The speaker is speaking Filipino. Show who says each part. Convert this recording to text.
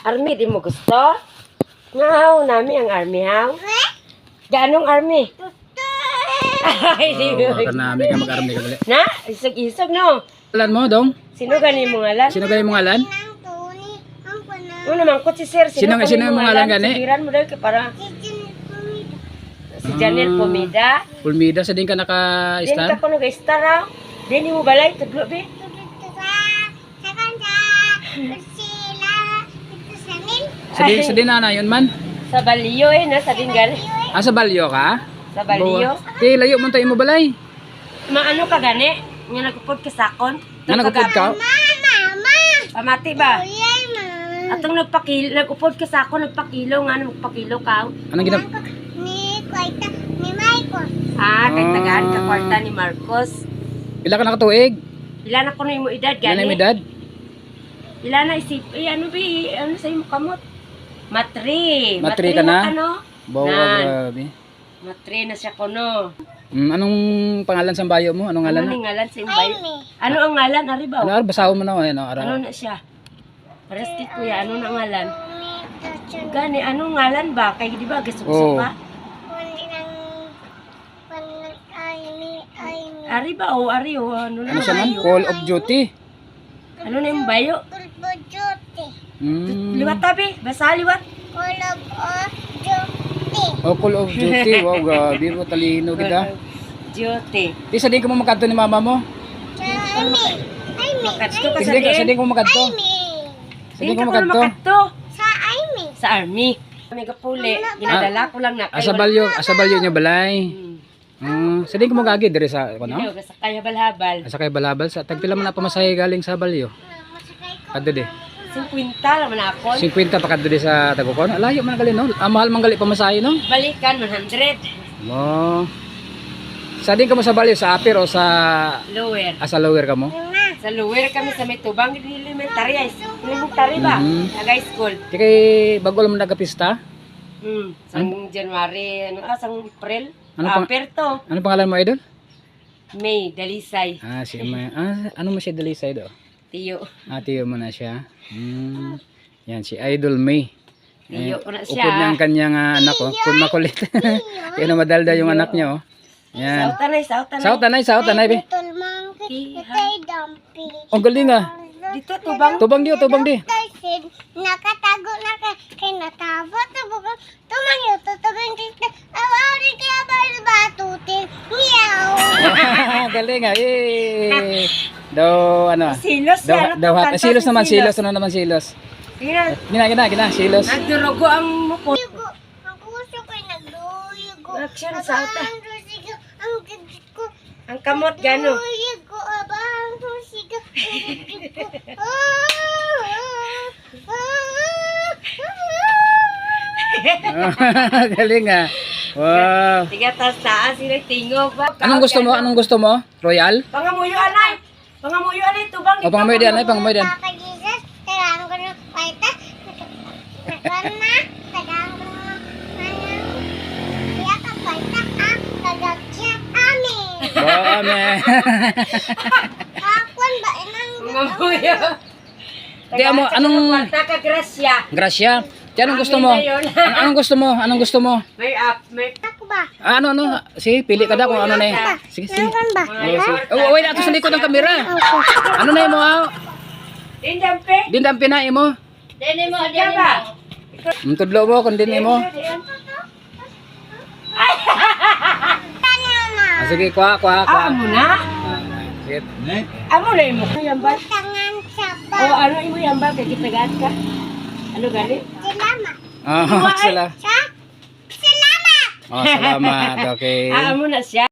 Speaker 1: Army, di mo gusto? Ngaw, nami ang army, haw? Ganong army? Ay, di mo.
Speaker 2: Baka namin ka mag-army ka dali.
Speaker 1: Na, isog-isog, no?
Speaker 2: Ngalan mo, Dong?
Speaker 1: Sino gani mo ngalan?
Speaker 2: Sino kayo mong ngalan?
Speaker 1: Ano naman ko si Sir?
Speaker 2: Sino yung mga ngalan gani?
Speaker 1: Sigiran mo dahil para si Janel Pomida.
Speaker 2: Pulmida, sa din ka
Speaker 1: Din
Speaker 2: naka-star?
Speaker 1: ka ko nag-star, ha? Din mo balay, tudlo, be?
Speaker 2: Sa din na yun man?
Speaker 1: Sa Baliyo, sa Dingal.
Speaker 2: Ah, sa Balyo ka?
Speaker 1: Sa Baliyo.
Speaker 2: Ti, layo mo tayo mo balay.
Speaker 1: Maano ka gani? Nga nagupod ka sakon?
Speaker 2: Nga nagupod ka?
Speaker 1: Pamati ba? Atong nagupod ka sakon, nagpakilo nga, nagpakilo ka.
Speaker 2: Anong ginap?
Speaker 3: Ni Michael.
Speaker 1: Kay tagaan ka kwarta ni Marcos.
Speaker 2: Pila ka nakatuig?
Speaker 1: Ilan na ko na yung edad,
Speaker 2: Yan
Speaker 1: gani?
Speaker 2: ang edad?
Speaker 1: Ilan na isip, ano sa'yo mo kamot? Matri.
Speaker 2: Matri ka na?
Speaker 1: Ano?
Speaker 2: Bawa,
Speaker 1: Nan.
Speaker 2: grabe.
Speaker 1: Matri na siya ko, no?
Speaker 2: Anong pangalan sa bayo mo? Anong ngalan
Speaker 1: Ano
Speaker 2: na?
Speaker 1: ni ngalan sa yung bayo? Ano ang ngalan, Aribaw?
Speaker 2: Ano, basaho mo na. Ano,
Speaker 1: Ano na siya? Parasti kuya, ano na ngalan? Gani, anong ngalan ba? Kaya di ba, gasugso
Speaker 2: Oo.
Speaker 1: pa? Aribaw, ano na
Speaker 2: Ano siya man?
Speaker 1: bayo?
Speaker 2: Call of Duty.
Speaker 1: Ano na yung bayo? Liwat tabi, basa liwat.
Speaker 2: Oh, Call of Duty. Wow, grabe mo. Talino kita.
Speaker 1: Duty.
Speaker 2: Di, sa din ko mo magkanto ni mama mo?
Speaker 1: Makadto ka
Speaker 2: Sa din ko mo magkanto. Sa din ko mo magkanto.
Speaker 1: Sa army. Kami kapuli, ginadala ko lang na.
Speaker 2: Asa balyo niya balay. Sa din ko mo gagi dire sa
Speaker 1: Ano?
Speaker 2: ano?
Speaker 1: Sa kayabal-habal.
Speaker 2: Asa kay balabal sa tagpila man na pamasahe galing sa balyo. Kadto di.
Speaker 1: 50 naman ako.
Speaker 2: 50 pa kadto di sa Tagukon. Layo man gali no. Mahal man gali pamasahe no.
Speaker 1: Balikan 100.
Speaker 2: Mo. Sa din ka mo sa balyo sa upper o sa
Speaker 1: Lower.
Speaker 2: asa lower ka mo?
Speaker 1: Sa lower kami sa may tubang elementary. Elementary ba? High school.
Speaker 2: Di kay bago lang nagapista.
Speaker 1: Sang January, sang April.
Speaker 2: Ano pang-
Speaker 1: Perto.
Speaker 2: Ano pangalan mo idol?
Speaker 1: May, Dalisay.
Speaker 2: Si ano mo siya Dalisay do?
Speaker 1: Tiyo.
Speaker 2: Tiyo mo na siya. Yan si Idol May.
Speaker 1: Tiyo ko na siya.
Speaker 2: Upod niya ang kanyang anak ko. Kung makulit. Kaya na madalda yung anak niya oh. Yan. Sao tanay be. Ang galing ah.
Speaker 1: Dito, tubang.
Speaker 2: Tubang di.
Speaker 3: Nakatago na kay natabo tumang yung tutubang dito awari kaya batutin meow.
Speaker 2: Galing ah. Daw ano.
Speaker 1: Silos yan.
Speaker 2: Silos naman silos. Gina silos.
Speaker 1: Nagdurugo ang mukha.
Speaker 3: Ang puso ko'y nagduyugo.
Speaker 1: Action sa uta.
Speaker 3: Ang gigit ko.
Speaker 1: Ang kamot gano.
Speaker 3: Duyugo abang pusigo.
Speaker 2: Galing ah. Wow.
Speaker 1: Tiga taas sila tingo ba?
Speaker 2: Anong gusto mo? Royal?
Speaker 1: Pangamuyo anay, tubang.
Speaker 2: O pangamoy diyan.
Speaker 3: Papa Jesus, tagaan ko ng paita. Tagaan na. Tagaan ko ng kaya ka paita ka. Tagagya amin.
Speaker 2: Amen.
Speaker 3: Kakwan ba?
Speaker 1: Pangamuyo.
Speaker 2: Di mo anong
Speaker 1: Taka grasya.
Speaker 2: Gracia? Di anong gusto mo? Anong gusto mo?
Speaker 1: May
Speaker 3: Ako ba?
Speaker 2: Ano? Sige, pili ka daw kung ano na eh. Sige.
Speaker 3: Kakwan ba?
Speaker 2: Oh, wait, ato sa likod ng kamera. Ano na mo?
Speaker 1: Indampe.
Speaker 2: Dindampi na mo.
Speaker 1: Dene mo ba?
Speaker 2: Tudlo mo kung din mo. Sige, kuha.
Speaker 1: Amo na.
Speaker 2: Sige.
Speaker 1: Amo na imo yambal.
Speaker 3: Tangan sa ba?
Speaker 1: O ano imo yambal kay gitagaan ka? Ano gali?
Speaker 3: Salamat.
Speaker 2: Salamat.
Speaker 3: Salamat.
Speaker 2: Salamat. Okay.
Speaker 1: Amo na siya.